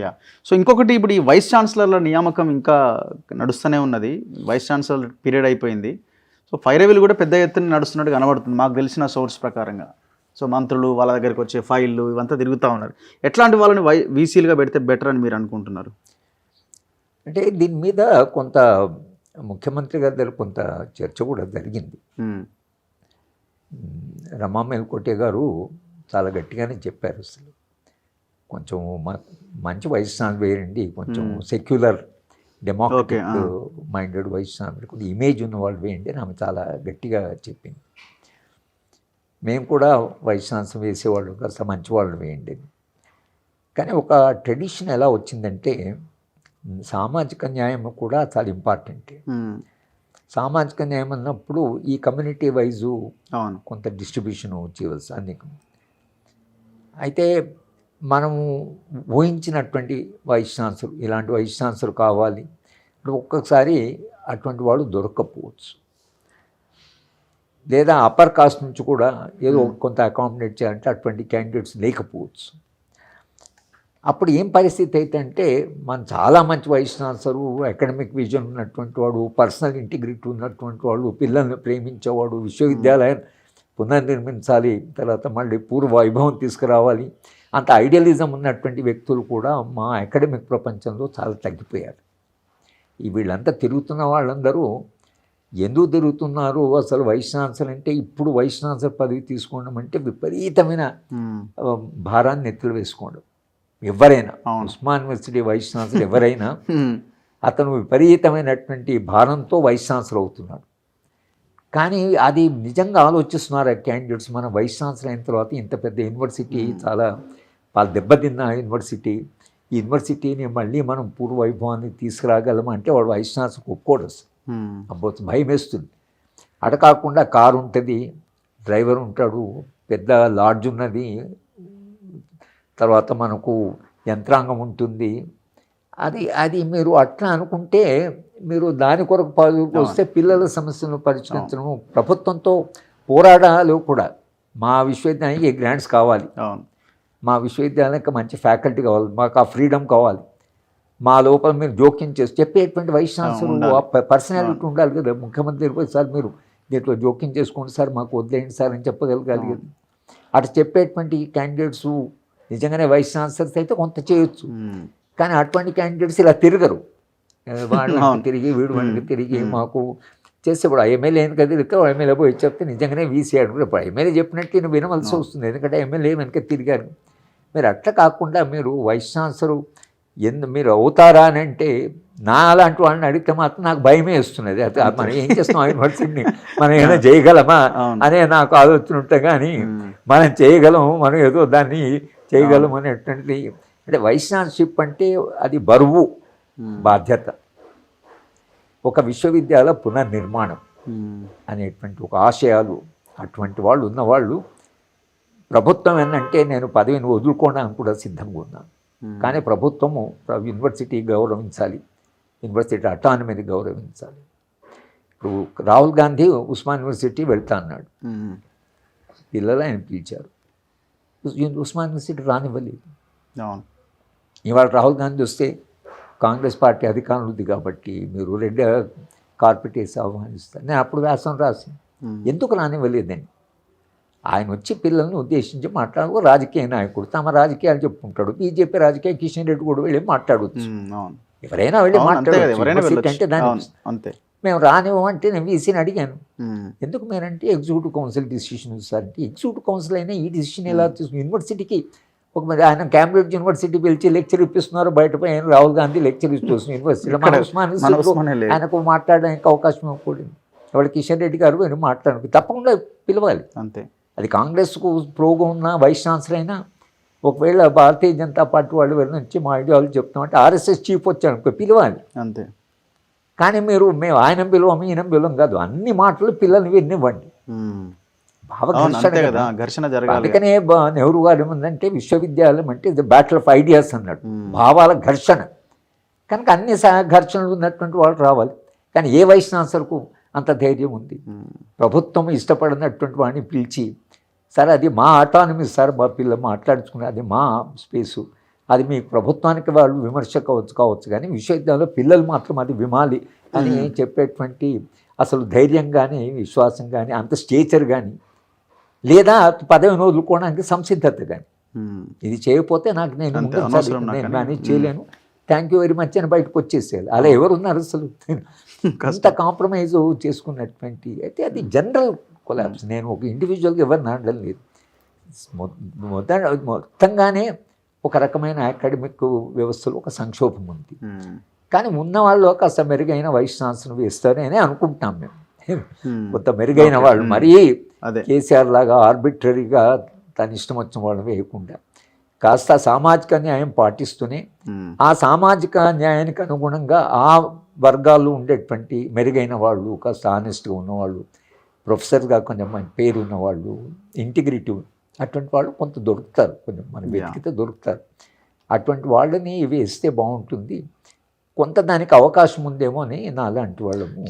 Yeah! So ఇంకొకటి ఇప్పుడు ఈ వైస్ ఛాన్సలర్‌ల నియామకం ఇంకా నడుస్తూనే ఉన్నది. వైస్ ఛాన్సలర్ పీరియడ్ అయిపోయింది. సో ఫైర్ కూడా పెద్ద ఎత్తున నడుస్తున్నట్టు కనబడుతుంది మాకు తెలిసిన సోర్స్ ప్రకారంగా. సో మంత్రులు వాళ్ళ దగ్గరికి వచ్చే ఫైల్‌లు ఇవంతా తిరుగుతా ఉన్నారు. ఎట్లాంటి వాళ్ళని వీసీలుగా పెడితే బెటర్ అని మీరు అనుకుంటున్నారు? అంటే దీని మీద కొంత ముఖ్యమంత్రి గారి దగ్గర కొంత చర్చ కూడా జరిగింది. రమా మేల్కోటే గారు చాలా గట్టిగానే చెప్పారు. అసలు కొంచెం మంచి వైస్ ఛాన్సలర్ వేయండి, కొంచెం secular democratic minded vice chancellor, కొద్దిగా ఇమేజ్ ఉన్న వాళ్ళు వేయండి అని ఆమె చాలా గట్టిగా చెప్పింది. మేము కూడా వైస్ ఛాన్సలర్ వేసేవాళ్ళు కాస్త మంచి వాళ్ళు వేయండి. కానీ ఒక ట్రెడిషన్ ఎలా వచ్చిందంటే సామాజిక న్యాయం కూడా చాలా ఇంపార్టెంట్. సామాజిక న్యాయం అన్నప్పుడు ఈ కమ్యూనిటీ వైజు కొంత డిస్ట్రిబ్యూషన్ వచ్చేవలసి అన్ని. అయితే మనము ఊహించినటువంటి వైస్ ఛాన్సలర్, ఇలాంటి వైస్ ఛాన్సలర్ కావాలి, ఒక్కొక్కసారి అటువంటి వాడు దొరక్కపోవచ్చు, లేదా అప్పర్ కాస్ట్ నుంచి కూడా ఏదో కొంత అకామిడేట్ చేయాలంటే అటువంటి క్యాండిడేట్స్ లేకపోవచ్చు. అప్పుడు ఏం పరిస్థితి అయితే అంటే మన చాలా మంచి వైస్ ఛాన్సలరు, అకాడమిక్ విజన్ ఉన్నటువంటి వాడు, పర్సనల్ ఇంటిగ్రిటీ ఉన్నటువంటి వాడు, పిల్లల్ని ప్రేమించేవాడు, విశ్వవిద్యాలయం పునర్నిర్మించాలి, తర్వాత మళ్ళీ పూర్వ వైభవం తీసుకురావాలి, అంత ఐడియలిజం ఉన్నటువంటి వ్యక్తులు కూడా మా అకాడమిక్ ప్రపంచంలో చాలా తగ్గిపోయారు. ఈ వీళ్ళంతా తిరుగుతున్న వాళ్ళందరూ ఎందుకు తిరుగుతున్నారు? అసలు వైస్ ఛాన్సలర్ అంటే ఇప్పుడు వైస్ ఛాన్సలర్ పదవి తీసుకోవడం అంటే విపరీతమైన భారాన్ని నెత్తులు వేసుకోవడం. ఎవరైనా ఉస్మాన్ యూనివర్సిటీ వైస్ ఛాన్సలర్ ఎవరైనా అతను విపరీతమైనటువంటి భారంతో వైస్ ఛాన్సలర్ అవుతున్నాడు. కానీ అది నిజంగా ఆలోచిస్తున్నారు క్యాండిడేట్స్, మన వైస్ ఛాన్సలర్ అయిన తర్వాత ఇంత పెద్ద యూనివర్సిటీ, చాలా వాళ్ళు దెబ్బతిన్న యూనివర్సిటీ, ఈ యూనివర్సిటీని మళ్ళీ మనం పూర్వ వైభవాన్ని తీసుకురాగలమా అంటే వాడు వైస్ ఛాన్సలర్ ఒప్పుకోడు. అబ్బో భయం వేస్తుంది. అట కాకుండా కారు ఉంటుంది, డ్రైవర్ ఉంటాడు, పెద్ద లాడ్జ్ ఉన్నది, తర్వాత మనకు యంత్రాంగం ఉంటుంది. అది మీరు అట్లా అనుకుంటే మీరు దాని కొరకు వస్తే పిల్లల సమస్యలను పరిష్కరించడం, ప్రభుత్వంతో పోరాడాలు కూడా. మా విశ్వవిద్యాలయానికి గ్రాంట్స్ కావాలి, మా విశ్వవిద్యాలయానికి మంచి ఫ్యాకల్టీ కావాలి, మాకు ఆ ఫ్రీడమ్ కావాలి, మా లోపల మీరు జోక్యం చేసి చెప్పేటువంటి వైస్ ఛాన్సలర్ పర్సనాలిటీ ఉండాలి కదా. ముఖ్యమంత్రి పోయి సార్ మీరు దీంట్లో జోక్యం చేసుకోండి సార్, మాకు వదిలేయండి సార్ అని చెప్పగలగాలి కదా. అటు చెప్పేటువంటి క్యాండిడేట్స్ నిజంగానే వైస్ ఛాన్సలర్స్ అయితే కొంత చేయొచ్చు. కానీ అటువంటి క్యాండిడేట్స్ ఇలా తిరగరు, వాడు తిరిగి వీడు వాడికి తిరిగి మాకు చేసేప్పుడు ఎమ్మెల్యే వెనక తిరిగితే ఎమ్మెల్యే పోయి చెప్తే నిజంగానే వీసీ అడుగుతారు. ఇప్పుడు ఎమ్మెల్యే చెప్పినట్టు నేను వినవలసి వస్తుంది, ఎందుకంటే ఎమ్మెల్యే వెనక తిరిగారు. మీరు అట్లా కాకుండా మీరు వైస్ ఛాన్సలర్ మీరు అవుతారా అని అంటే నా అలాంటి వాళ్ళని అడిగితే మాత్రం నాకు భయమే వేస్తున్నది. అది మనం ఏం చేస్తాం యూనివర్సిటీని, మనం ఏమైనా చేయగలమా అనే నాకు ఆలోచన ఉంటాయి. కానీ మనం చేయగలం, మనం ఏదో దాన్ని చేయగలం అనేటువంటి. అంటే వైస్ ఛాన్సలర్షిప్ అంటే అది బరువు, బాధ్యత. ఒక విశ్వవిద్యాలయ పునర్నిర్మాణం అనేటువంటి ఒక ఆశయాలు అటువంటి వాళ్ళు ఉన్నవాళ్ళు, ప్రభుత్వం ఏంటంటే నేను పదవిని వదులుకోవడానికి కూడా సిద్ధంగా ఉన్నాను. కానీ ప్రభుత్వము యూనివర్సిటీ గౌరవించాలి, యూనివర్సిటీ అటానమీని గౌరవించాలి. ఇప్పుడు రాహుల్ గాంధీ ఉస్మాన్ యూనివర్సిటీ వెళ్తా అన్నాడు, పిల్లలు ఆయన పిలిచారు, ఉస్మాన్ యూనివర్సిటీ రానివ్వలేదు. ఇవాళ రాహుల్ గాంధీ వస్తే కాంగ్రెస్ పార్టీ అధికారంలో ఉంది కాబట్టి మీరు రెడ్ కార్పెట్ వేసి ఆహ్వానిస్తారు. నేను అప్పుడు వ్యాసం రాసి ఎందుకు రానివ్వలేదని. ఆయన వచ్చి పిల్లల్ని ఉద్దేశించి మాట్లాడు, రాజకీయ నాయకుడు తమ రాజకీయాలు చెప్పుకుంటాడు. బీజేపీ రాజకీయ కిషన్ రెడ్డి కూడా వెళ్ళి మాట్లాడవచ్చు, ఎవరైనా వెళ్ళి మాట్లాడవచ్చు. అంటే దాని అంతే. మేము రానివ్వమంటే నేను వీసీని అడిగాను, ఎందుకు మీరంటే ఎగ్జిక్యూటివ్ కౌన్సిల్ డిసిషన్ సార్ అంటే. ఎగ్జిక్యూటివ్ కౌన్సిల్ అయినా ఈ డిసిషన్ ఎలా తీసుకుని యూనివర్సిటీకి ఒక ఆయన క్యాంబ్రిడ్జ్ యూనివర్సిటీ పిలిచి లెక్చర్ ఇప్పిస్తున్నారు, బయటపై ఆయన రాహుల్ గాంధీ లెక్చర్ ఇస్తుంది యూనివర్సిటీలో. మన ఉస్మాన్ ఆయనకు మాట్లాడడానికి అవకాశం ఇవ్వకూడదు. ఎవరు కిషన్ రెడ్డి గారు ఆయన మాట్లాడడానికి తప్పకుండా పిలవాలి. అంతే. అది కాంగ్రెస్కు ప్రోగా ఉన్న వైస్ ఛాన్సలర్ అయినా, ఒకవేళ భారతీయ జనతా పార్టీ వాళ్ళు వెళ్ళి నుంచి మా ఐడియాలజీ చెప్తామంటే ఆర్ఎస్ఎస్ చీఫ్ వచ్చాడు పిలవాలి. అంతే. కానీ మీరు మేము ఆయన పిలవం ఈయన పిలవం కాదు, అన్ని మాటలు పిల్లల్ని వినివ్వండి. ఘర్షణ జరగాలి. అందుకనే నెహ్రూ గారు ఏముందంటే విశ్వవిద్యాలయం అంటే ఇది బ్యాటిల్ ఆఫ్ ఐడియాస్ అన్నాడు, భావాల ఘర్షణ. కనుక అన్ని ఘర్షణలు ఉన్నటువంటి వాళ్ళు రావాలి. కానీ ఏ వైస్ ఛాన్సలర్కు అంత ధైర్యం ఉంది? ప్రభుత్వం ఇష్టపడినటువంటి వాడిని పిలిచి, సార్ అది మా ఆటానమీ సార్, మా పిల్ల మాట్లాడుచుకునే అది మా స్పేసు, అది మీ ప్రభుత్వానికి వాళ్ళు విమర్శ కావచ్చు కానీ విశ్వవిద్యాలయంలో పిల్లలు మాత్రం అది విమాలి అని చెప్పేటువంటి అసలు ధైర్యం కానీ విశ్వాసం కానీ అంత స్టేచర్ కానీ లేదా పదవిని వదులుకోవడానికి సంసిద్ధత కానీ ఇది చేయకపోతే నాకు నేను మేనేజ్ చేయలేను, థ్యాంక్ యూ వెరీ మచ్ అని బయటకు వచ్చేసేయాలి. అలా ఎవరున్నారు అసలు? అంత కాంప్రమైజ్ చేసుకున్నటువంటి అయితే అది జనరల్ కొలాప్స్. నేను ఒక ఇండివిజువల్గా ఎవరిని అనడం లేదు, మొత్తంగానే ఒక రకమైన అకాడమిక్ వ్యవస్థలో ఒక సంక్షోభం ఉంది. కానీ ఉన్న వాళ్ళు కాస్త మెరుగైన వైస్ ఛాన్సలర్ వేస్తారని అనుకుంటున్నాం మేము. కొంత మెరుగైన వాళ్ళు మరీ కేసీఆర్ లాగా ఆర్బిట్రరీగా తన ఇష్టం వచ్చిన వాళ్ళని వేయకుండా కాస్త సామాజిక న్యాయం పాటిస్తూనే ఆ సామాజిక న్యాయానికి అనుగుణంగా ఆ వర్గాల్లో ఉండేటువంటి మెరుగైన వాళ్ళు, కాస్త ఆనెస్ట్గా ఉన్నవాళ్ళు, ప్రొఫెసర్గా కొంచెం మంచి పేరు ఉన్నవాళ్ళు, ఇంటిగ్రిటీ అటువంటి వాళ్ళు కొంత దొరుకుతారు, కొంచెం మన వెతికితే దొరుకుతారు. అటువంటి వాళ్ళని వేస్తే బాగుంటుంది, కొంత దానికి అవకాశం ఉందేమో అని నా అలాంటి వాళ్ళము